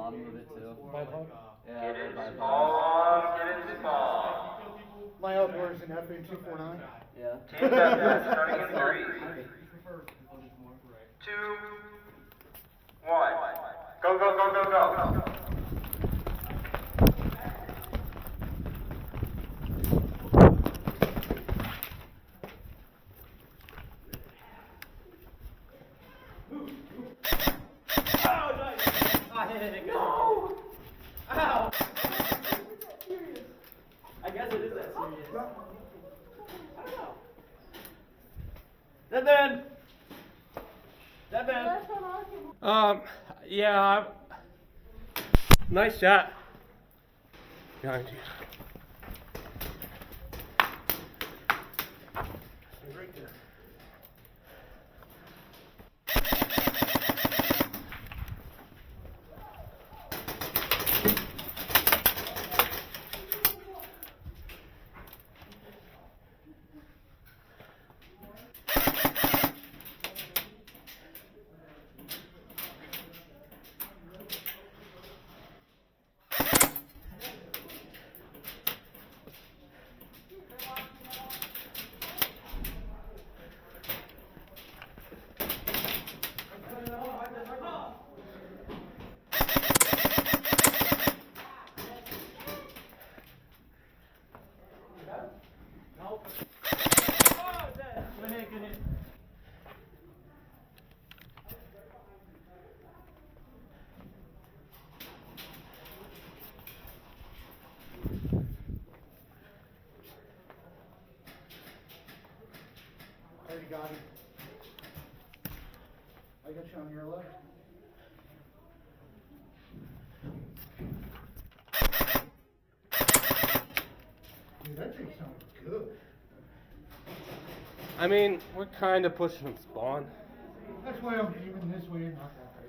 bottom of it too. Bipod? Yeah, Get in bipod. small, get in small. My outdoors in FA249. Yeah. Team deathmatch starting in 3, 2, 1. Go, go, go, go, go. Ow! I guess it is that serious. I don't know. That man. Yeah. Nice shot. Behind you. Right there. I already got it. I got you on your left. Dude, that thing sounds good. I mean, we're kind of pushing spawn. That's why I'm aiming this way and not that way.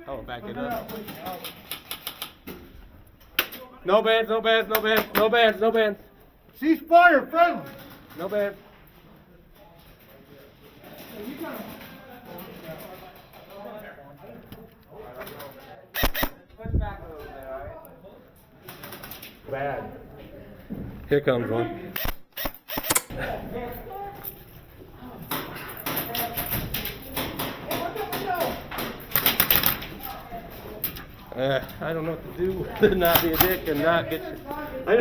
I'll back But it they're up. not pushing out. No bands, no bands, no bands, no bands, no bands. Cease fire, friendly. No bands. Bad. Here comes one. I don't know what to do to not be a dick and not get you. I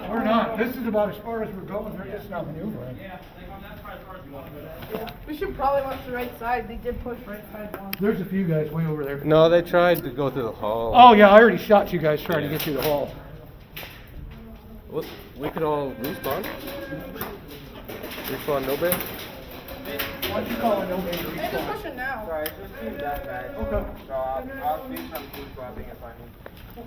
We're not. This is about as far as we're going. They're just not maneuvering. We should probably watch the right side. They did push right side one. There's a few guys way over there. No, they tried to go through the hall. Oh yeah, I already shot you guys trying to get through the hall. Well, we could all respawn. Respawn no band. Why don't you call it no man They just respawn? push it now. Sorry, it's just team deathmatch. Okay. So I'll speak some team swapping if I need.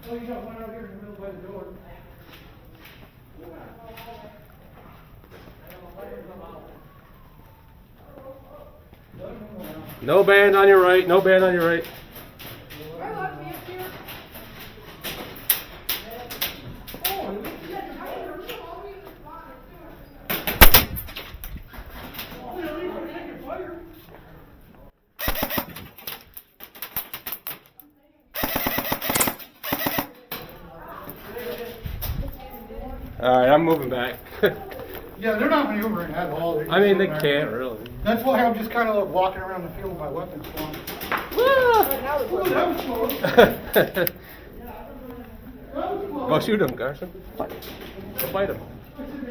Oh, you got one out here in the middle by the door. No band on your right. No band on your right. Am I allowed to be up here? All right, I'm moving back. Yeah, they're not maneuvering at all. I mean, they can't really. That's why I'm just kind of like walking around the field with my weapons slung. Right now they're Oh, that was close. Go shoot him, Garson. Go fight him.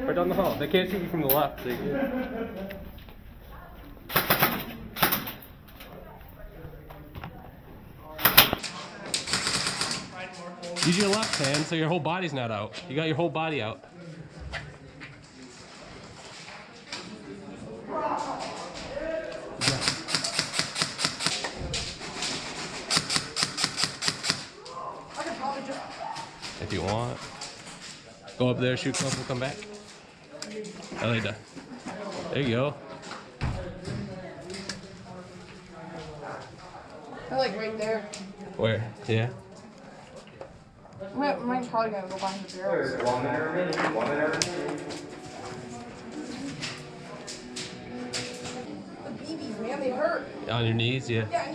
Right down the hall. They can't shoot you from the left. They can. Use your left hand so your whole body's not out. You got your whole body out. If you want. Go up there, shoot something, come back. There you go. They're like right there. Where? Yeah. Mine's probably gonna go behind the barrels. There's 1 minute remaining. 1 minute remaining. The BBs, man, they hurt. On your knees, yeah. Yeah,